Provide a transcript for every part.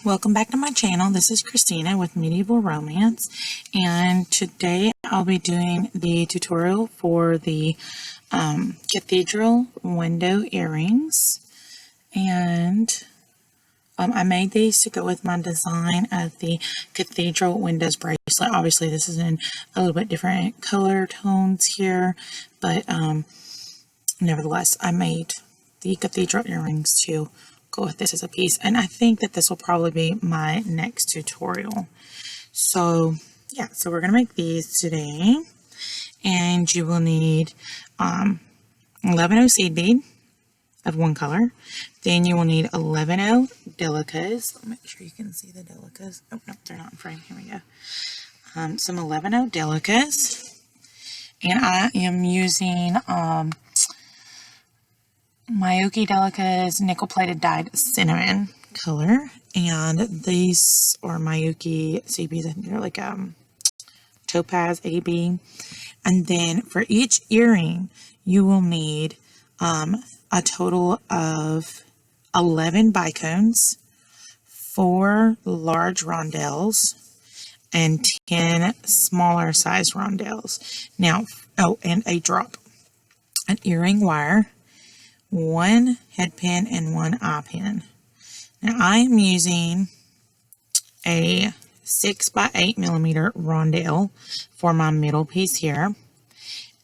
Welcome back to my channel. This is Christina with Medieval Romance, and today I'll be doing the tutorial for the Cathedral window earrings. And I made these to go with my design of the Cathedral windows bracelet. Obviously this is in a little bit different color tones here, but nevertheless I made the Cathedral earrings to go with this as a piece, and I think that this will probably be my next tutorial. So yeah, so we're gonna make these today, and you will need 11O seed bead of one color. Then you will need 11O delicas. Let me make sure you can see the delicas. Oh no, they're not in frame. Here we go. Some 11O delicas, and I am using Miyuki Delica's nickel plated dyed cinnamon color, and these are Miyuki seed beads. I think they're like topaz AB. And then for each earring you will need a total of 11 bicones, 4 large rondelles, and 10 smaller size rondelles. Now, oh, and a drop, an earring wire, 1 head pin, and 1 eye pin. Now I am using a 6 by 8 millimeter rondelle for my middle piece here,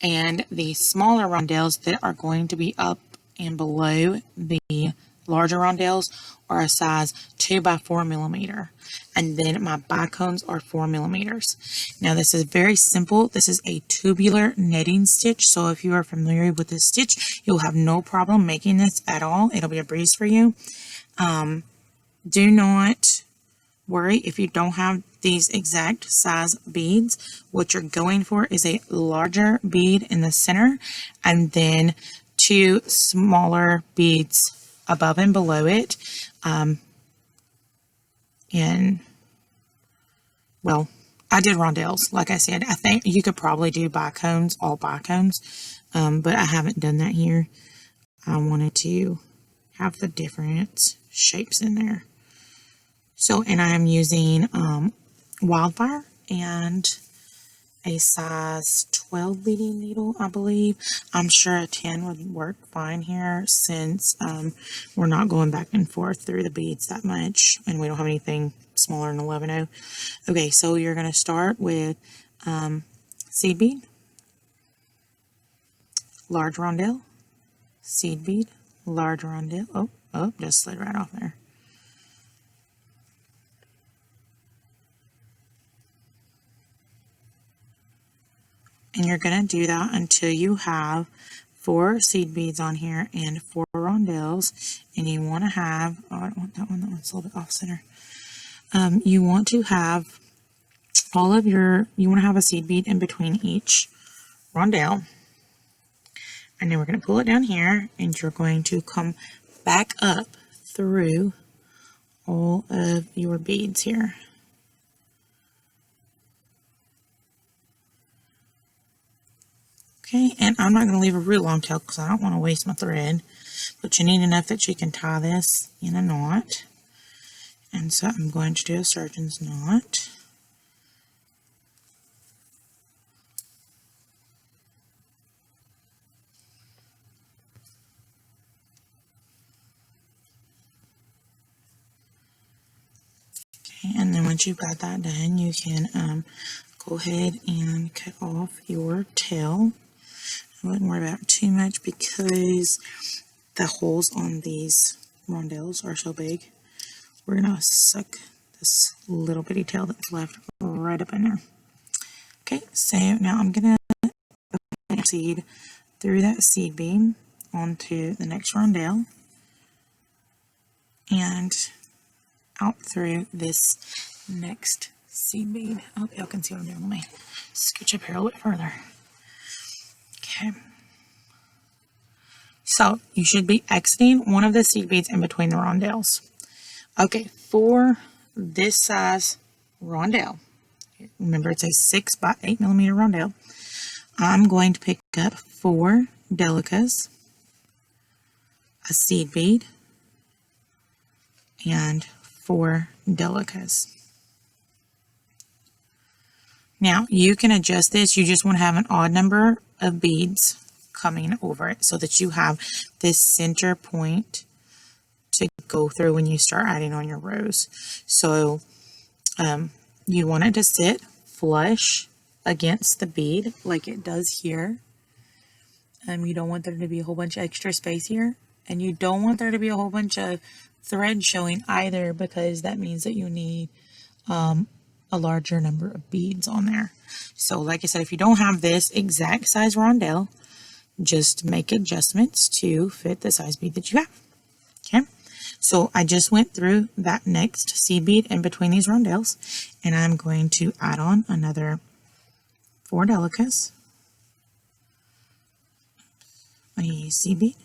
and the smaller rondelles that are going to be up and below the larger rondelles are a size 2 by 4 millimeter, and then my bicones are 4 millimeters. Now this is very simple. This is a tubular netting stitch, so if you are familiar with this stitch, you'll have no problem making this at all. It'll be a breeze for you. Do not worry if you don't have these exact size beads. What you're going for is a larger bead in the center, and then 2 smaller beads above and below it. And well, I did rondelles. Like I said, I think you could probably do bicones, all bicones, but I haven't done that here. I wanted to have the different shapes in there. So, and I am using Wildfire and a size 12 beading needle, I believe. I'm sure a 10 would work fine here, since we're not going back and forth through the beads that much, and we don't have anything smaller than 11O. Okay, so you're going to start with seed bead, large rondelle, seed bead, large rondelle. Oh, just slid right off there. And you're going to do that until you have 4 seed beads on here and 4 rondelles. And you want to have, oh, I don't want that one, that one's a little bit off center. You want to have all of your, you want to have a seed bead in between each rondelle. And then we're going to pull it down here, and you're going to come back up through all of your beads here. Okay, and I'm not going to leave a real long tail because I don't want to waste my thread, but you need enough that you can tie this in a knot. And so I'm going to do a surgeon's knot. Okay, and then once you've got that done, you can go ahead and cut off your tail. I wouldn't worry about it too much because the holes on these rondelles are so big. We're going to suck this little bitty tail that's left right up in there. Okay, so now I'm going to proceed through that seed bead onto the next rondelle and out through this next seed bead. I hope y'all can see what I'm doing. Let me scooch up here a little bit further. Okay, so you should be exiting one of the seed beads in between the rondelles. Okay, for this size rondelle, remember it's a 6 by 8 millimeter rondelle, I'm going to pick up 4 delicas, a seed bead, and 4 delicas. Now you can adjust this. You just want to have an odd number of beads coming over it so that you have this center point to go through when you start adding on your rows. So you want it to sit flush against the bead like it does here. You don't want there to be a whole bunch of extra space here, and you don't want there to be a whole bunch of thread showing either, because that means that you need a larger number of beads on there. So like I said, if you don't have this exact size rondelle, just make adjustments to fit the size bead that you have. Okay, so I just went through that next seed bead in between these rondelles, and I'm going to add on another 4 delicas, a seed bead,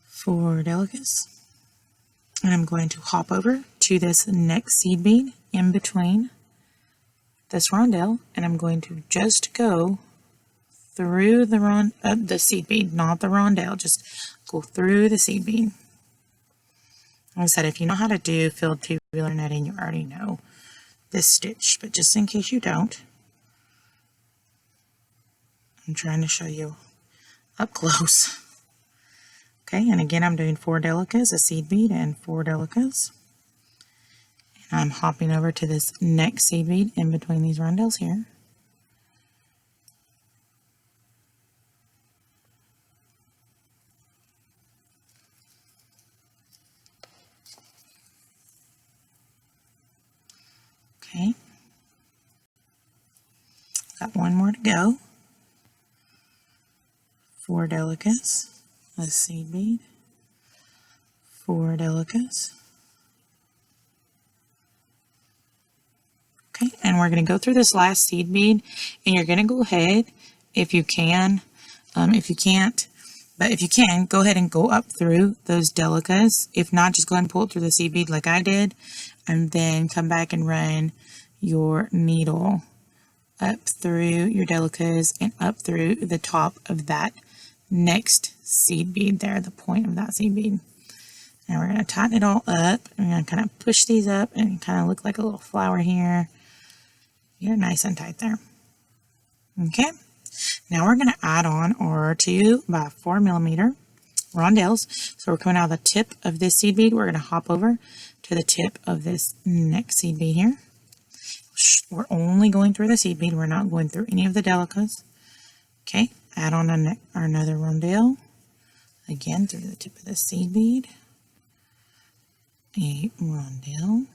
4 delicas, and I'm going to hop over to this next seed bead in between this rondelle, and I'm going to just go through the seed bead, not the rondelle, just go through the seed bead. Like I said, if you know how to do filled tubular netting, you already know this stitch, but just in case you don't, I'm trying to show you up close. Okay, and again, I'm doing 4 delicas, a seed bead, and 4 delicas. And I'm hopping over to this next seed bead in between these rondelles here. Okay, got one more to go. 4 delicas, a seed bead, 4 delicas. Okay, and we're going to go through this last seed bead, and you're going to go ahead, if you can, if you can't, but if you can, go ahead and go up through those delicas. If not, just go ahead and pull it through the seed bead like I did, and then come back and run your needle up through your delicas and up through the top of that next seed bead there, the point of that seed bead. And we're going to tighten it all up. I'm going to kind of push these up and kind of look like a little flower here. You're nice and tight there. Okay, now we're going to add on our 2 by 4 millimeter rondelles. So we're coming out of the tip of this seed bead. We're going to hop over to the tip of this next seed bead here. We're only going through the seed bead. We're not going through any of the delicas. Okay, add on another rondelle. Again, through the tip of the seed bead. A rondelle.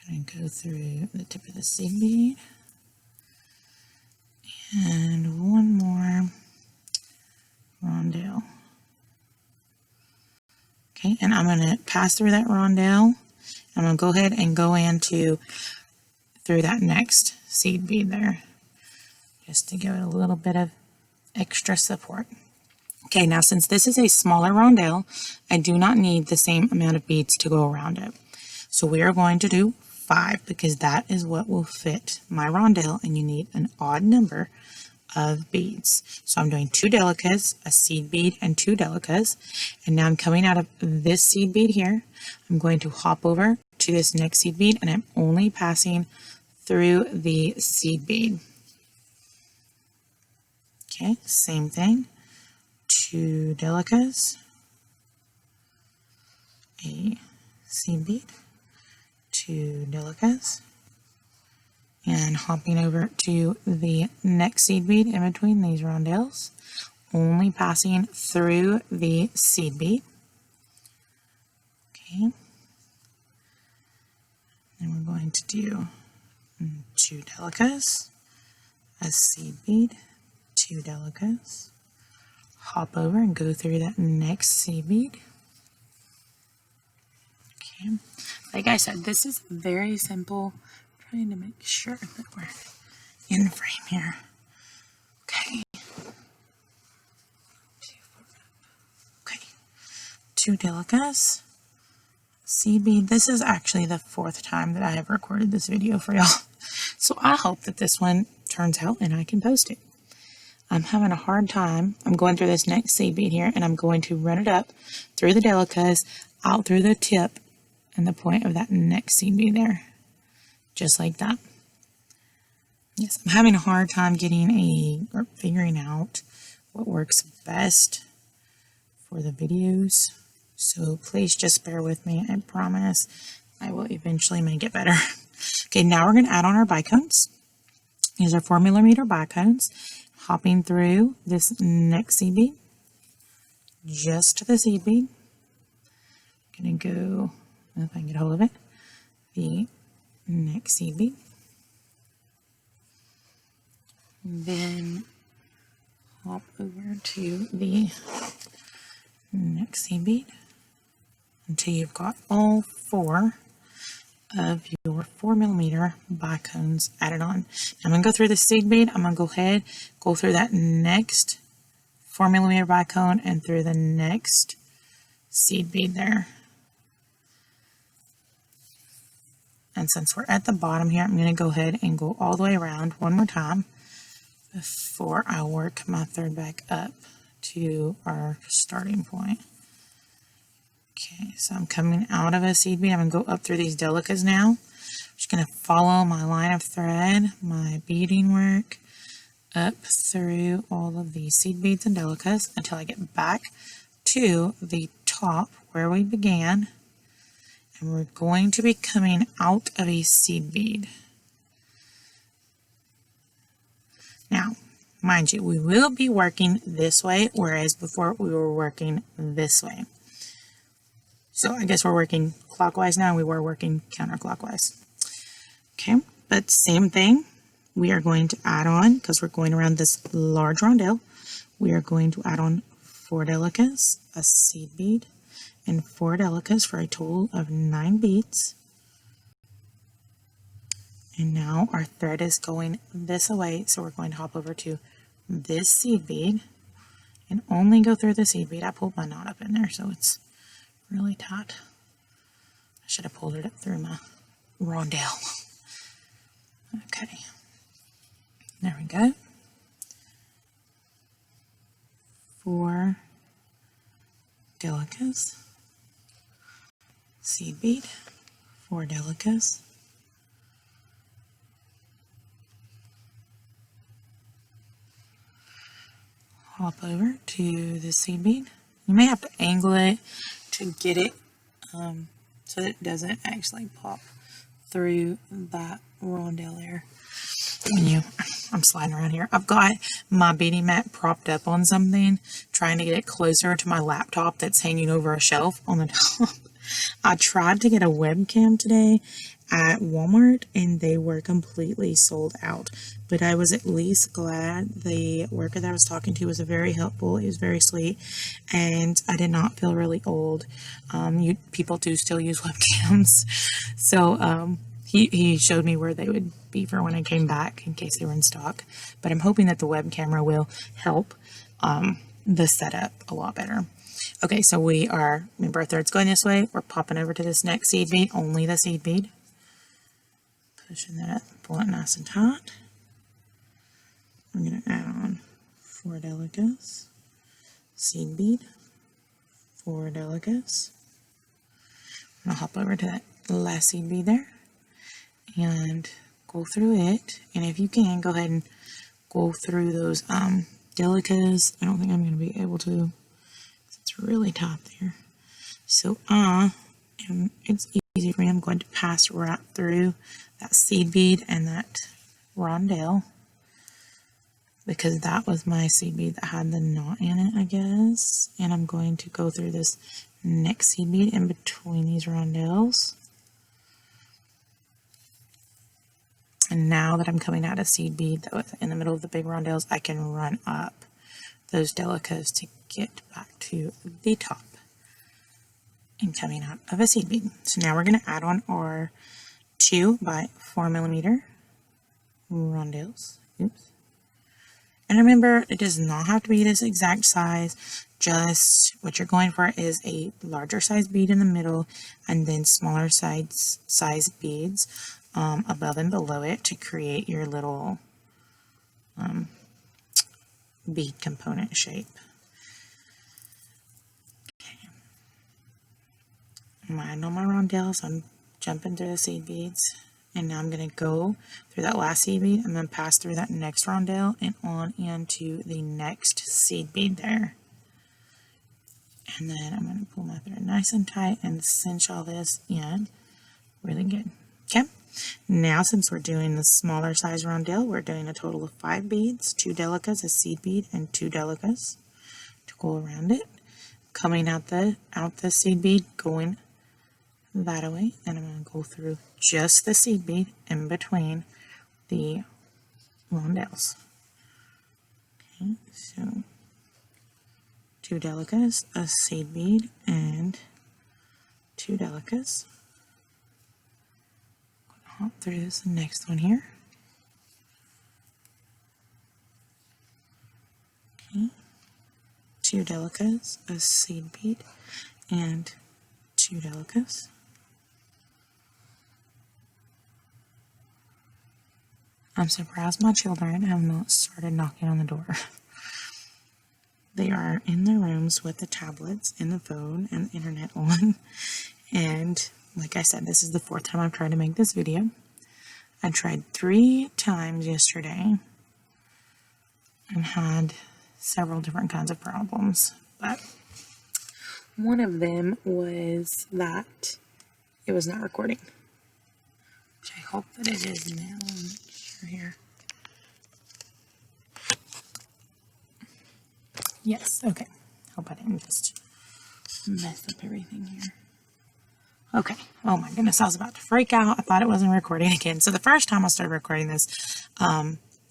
Going to go through the tip of the seed bead. And one more rondelle. Okay, and I'm going to pass through that rondelle. I'm going to go ahead and go through that next seed bead there, just to give it a little bit of extra support. Okay, now since this is a smaller rondelle, I do not need the same amount of beads to go around it. So we are going to do 5, because that is what will fit my rondelle, and you need an odd number of beads. So I'm doing 2 delicas, a seed bead, and 2 delicas. And now I'm coming out of this seed bead here. I'm going to hop over to this next seed bead, and I'm only passing through the seed bead. Okay, same thing. 2 delicas, a seed bead, 2 delicas, and hopping over to the next seed bead in between these rondelles, only passing through the seed bead. Okay, and we're going to do 2 delicas, a seed bead, 2 delicas, hop over and go through that next seed bead. Okay, like I said, this is very simple. I'm trying to make sure that we're in frame here. Okay. Okay, 2 delicas, seed bead. This is actually the 4th time that I have recorded this video for y'all. So I hope that this one turns out and I can post it. I'm having a hard time. I'm going through this next seed bead here, and I'm going to run it up through the delicas, out through the tip and the point of that next seed bead there, just like that. Yes, I'm having a hard time or figuring out what works best for the videos, so please just bear with me. I promise I will eventually make it better. Okay, now we're going to add on our bicones. These are 4mm bicones, hopping through this next seed bead, just to the seed bead. I'm going to go, if I can get a hold of it, the next seed bead. Then hop over to the next seed bead until you've got all 4 of your 4mm bicones added on. I'm going to go through the seed bead. I'm going to go ahead, go through that next 4mm bicone and through the next seed bead there. And since we're at the bottom here, I'm going to go ahead and go all the way around one more time before I work my thread back up to our starting point. Okay, so I'm coming out of a seed bead. I'm going to go up through these delicas now. I'm just going to follow my line of thread, my beading work, up through all of these seed beads and delicas until I get back to the top where we began. And we're going to be coming out of a seed bead. Now, mind you, we will be working this way, whereas before we were working this way. So I guess we're working clockwise now, we were working counterclockwise. Okay, but same thing. We are going to add on, because we're going around this large rondelle, we are going to add on 4 delicas, a seed bead, and 4 delicas for a total of 9 beads. And now our thread is going this way, so we're going to hop over to this seed bead and only go through the seed bead. I pulled my knot up in there, so it's really tight. I should have pulled it up through my rondelle. Okay, there we go. 4 delicas, seed bead, 4 delicas, hop over to the seed bead. You may have to angle it to get it so that it doesn't actually pop through that rondelle there. I'm sliding around here. I've got my beading mat propped up on something, trying to get it closer to my laptop that's hanging over a shelf on the top. I tried to get a webcam today at Walmart and they were completely sold out, but I was at least glad the worker that I was talking to was very helpful. He was very sweet and I did not feel really old. People do still use webcams, so he showed me where they would be for when I came back in case they were in stock, but I'm hoping that the web camera will help the setup a lot better. Okay, so remember our thread's going this way, we're popping over to this next seed bead, only the seed bead. Pushing that up, pull it nice and tight. I'm going to add on 4 delicas, seed bead, 4 delicas. I'm going to hop over to that last seed bead there and go through it. And if you can, go ahead and go through those delicas. I don't think I'm going to be able to. It's really tight there. So it's easy for me. I'm going to pass right through that seed bead and that rondelle because that was my seed bead that had the knot in it, I guess. And I'm going to go through this next seed bead in between these rondelles. And now that I'm coming out of seed bead that was in the middle of the big rondelles, I can run up those delicas to get back to the top and coming out of a seed bead. So now we're going to add on our 2 by 4mm rondelles. Oops. And remember, it does not have to be this exact size. Just what you're going for is a larger size bead in the middle and then smaller size beads above and below it to create your little bead component shape. Okay. I'm adding on my rondelles. I'm jumping through the seed beads. And now I'm going to go through that last seed bead and then pass through that next rondelle and on into the next seed bead there. And then I'm going to pull my thread nice and tight and cinch all this in really good. Okay, now since we're doing the smaller size rondelle, we're doing a total of 5 beads, 2 delicas, a seed bead, and 2 delicas to go around it. Coming out the seed bead, going that way, and I'm going to go through just the seed bead in between the rondelles. Okay, so 2 delicas, a seed bead, and 2 delicas. Hop through this next one here. Okay, 2 delicas, a seed bead, and 2 delicas. I'm surprised my children have not started knocking on the door. They are in their rooms with the tablets and the phone and the internet on. And like I said, this is the 4th time I've tried to make this video. I tried 3 times yesterday and had several different kinds of problems. But one of them was that it was not recording, which I hope that it is now. Here. Yes, okay. Hope I didn't just mess up everything here. Okay. Oh my goodness, I was about to freak out. I thought it wasn't recording again. So the first time I started recording this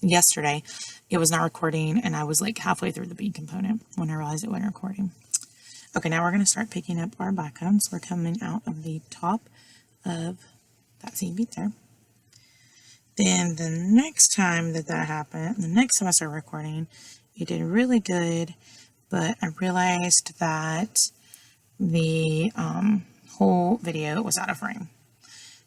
yesterday, it was not recording, and I was like halfway through the bead component when I realized it wasn't recording. Okay, now we're going to start picking up our bicones. We're coming out of the top of that seed bead there. Then the next time that happened, the next time I started recording, it did really good, but I realized that the whole video was out of frame.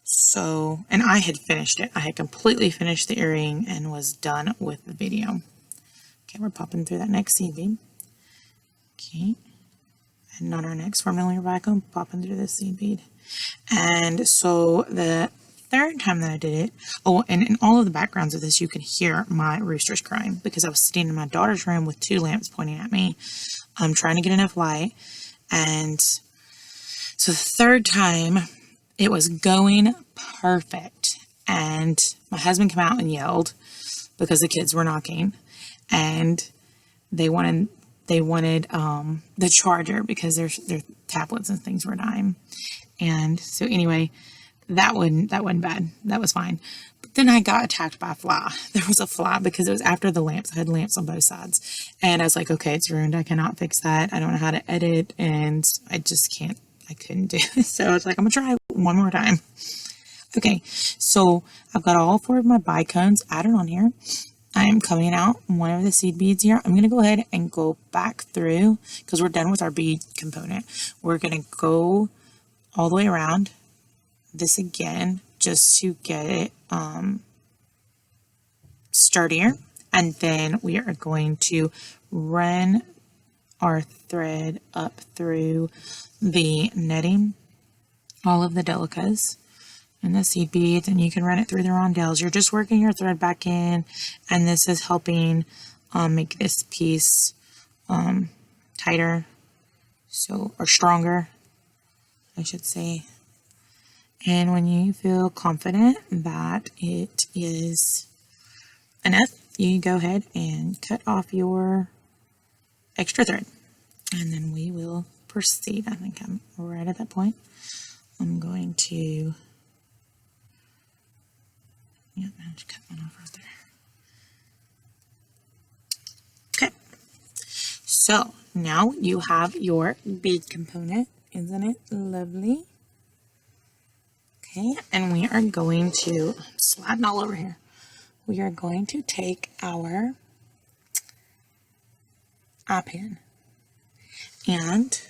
So, and I had finished it. I had completely finished the earring and was done with the video. Okay, we're popping through that next seed bead. Okay, and on our next 4mm bicone, popping through this seed bead. And so the 3rd time that I did it, oh, and in all of the backgrounds of this, you can hear my roosters crying because I was sitting in my daughter's room with 2 lamps pointing at me. I'm trying to get enough light. And so the 3rd time, it was going perfect. And my husband came out and yelled because the kids were knocking. And they wanted the charger because their tablets and things were dying. And so anyway, that wasn't bad. That was fine. But then I got attacked by a fly. There was a fly because it was after the lamps. I had lamps on both sides. And I was like, okay, it's ruined. I cannot fix that. I don't know how to edit. And I just can't. I couldn't do it. So I was like, I'm going to try one more time. Okay, so I've got all 4 of my bicones added on here. I am coming out one of the seed beads here. I'm going to go ahead and go back through because we're done with our bead component. We're going to go all the way around this again just to get it sturdier, and then we are going to run our thread up through the netting, all of the delicas and the seed beads, and you can run it through the rondelles. You're just working your thread back in, and this is helping make this piece tighter, or stronger, I should say. And when you feel confident that it is enough, you go ahead and cut off your extra thread. And then we will proceed. I think I'm right at that point. I'm going to, I'll just cut one off right there. Okay. So now you have your bead component. Isn't it lovely? Okay, and we are going to, I'm sliding all over here. We are going to take our eye pin and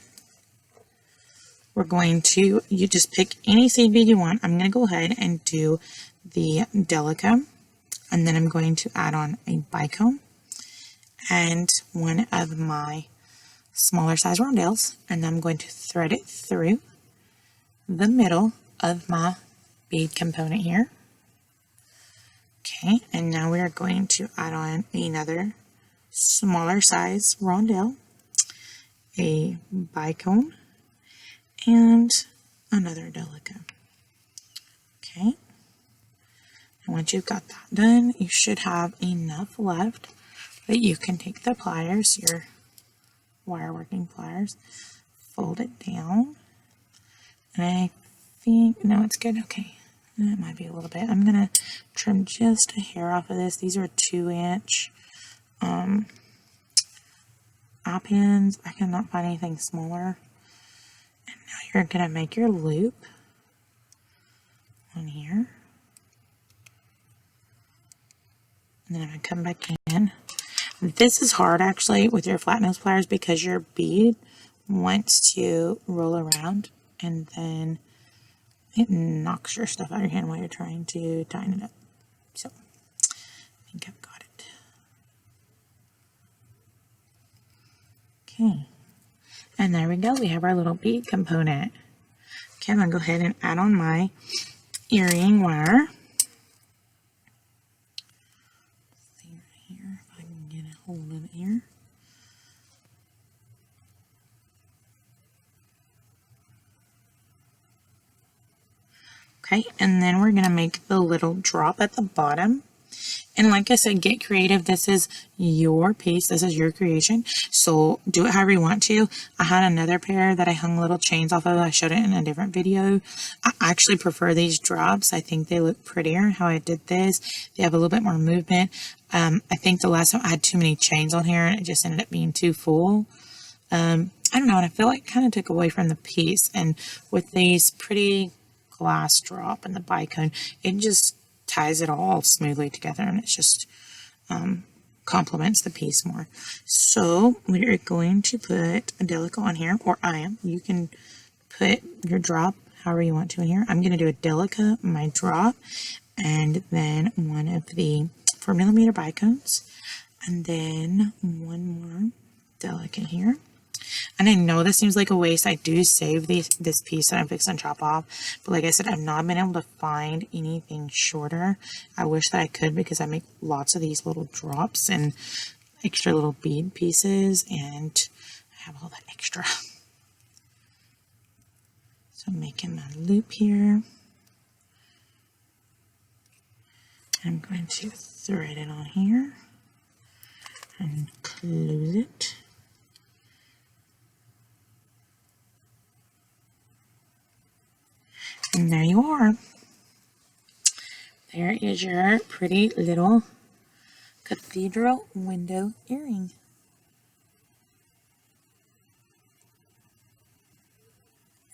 we're going to, you just pick any seed bead you want. I'm going to go ahead and do the delica, and then I'm going to add on a bicone and one of my smaller size rondelles, and I'm going to thread it through the middle of my bead component here. Okay, and now we are going to add on another smaller size rondelle, a bicone, and another delica. Okay, and once you've got that done, you should have enough left that you can take the pliers, your wire working pliers, fold it down, and I think, no, it's good, okay, it might be a little bit. I'm going to trim just a hair off of this. These are 2-inch eye pins. I cannot find anything smaller. And now you're going to make your loop on here. And then I'm going to come back in. This is hard actually with your flat nose pliers because your bead wants to roll around and then it knocks your stuff out of your hand while you're trying to tighten it up. So I think I've got it. Okay. And there we go. We have our little bead component. Okay, I'm going to go ahead and add on my earring wire. Let's see right here if I can get a hold of it here. Okay, and then we're going to make the little drop at the bottom. And like I said, get creative. This is your piece. This is your creation. So do it however you want to. I had another pair that I hung little chains off of. I showed it in a different video. I actually prefer these drops. I think they look prettier how I did this. They have a little bit more movement. I think the last time I had too many chains on here and it just ended up being too full. I don't know. And I feel like it kind of took away from the piece. And with these pretty glass drop and the bicone, it just ties it all smoothly together and it's just complements the piece more. So we're going to put a delica on here, or I am. You can put your drop however you want to in here. I'm going to do a delica, my drop, and then one of the 4mm bicones, and then one more delica here. And I know this seems like a waste. I do save this piece that I'm fixing to chop off. But like I said, I've not been able to find anything shorter. I wish that I could because I make lots of these little drops and extra little bead pieces. And I have all that extra. So I'm making my loop here. I'm going to thread it on here and close it. And there you are. There is your pretty little cathedral window earring.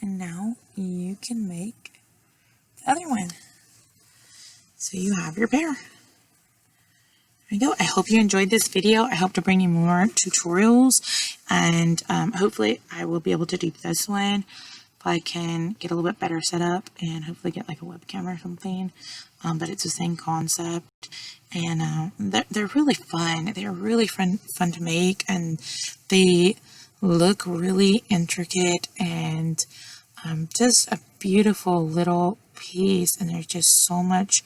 And now you can make the other one. So you have your pair. There we go. I hope you enjoyed this video. I hope to bring you more tutorials, and hopefully I will be able to do this one. I can get a little bit better set up and hopefully get like a webcam or something, but it's the same concept, and they're really fun. They're really fun to make, and they look really intricate and just a beautiful little piece, and there's just so much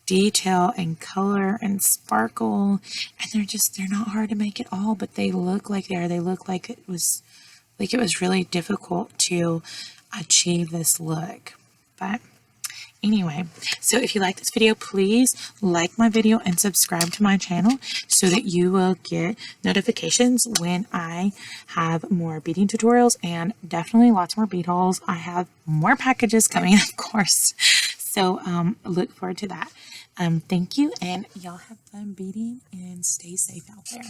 detail and color and sparkle, and they're not hard to make at all, but they look like they look like it was really difficult to achieve this look. But anyway, so if you like this video, please like my video and subscribe to my channel so that you will get notifications when I have more beading tutorials and definitely lots more bead hauls. I have more packages coming, of course. So look forward to that. Thank you, and y'all have fun beading and stay safe out there.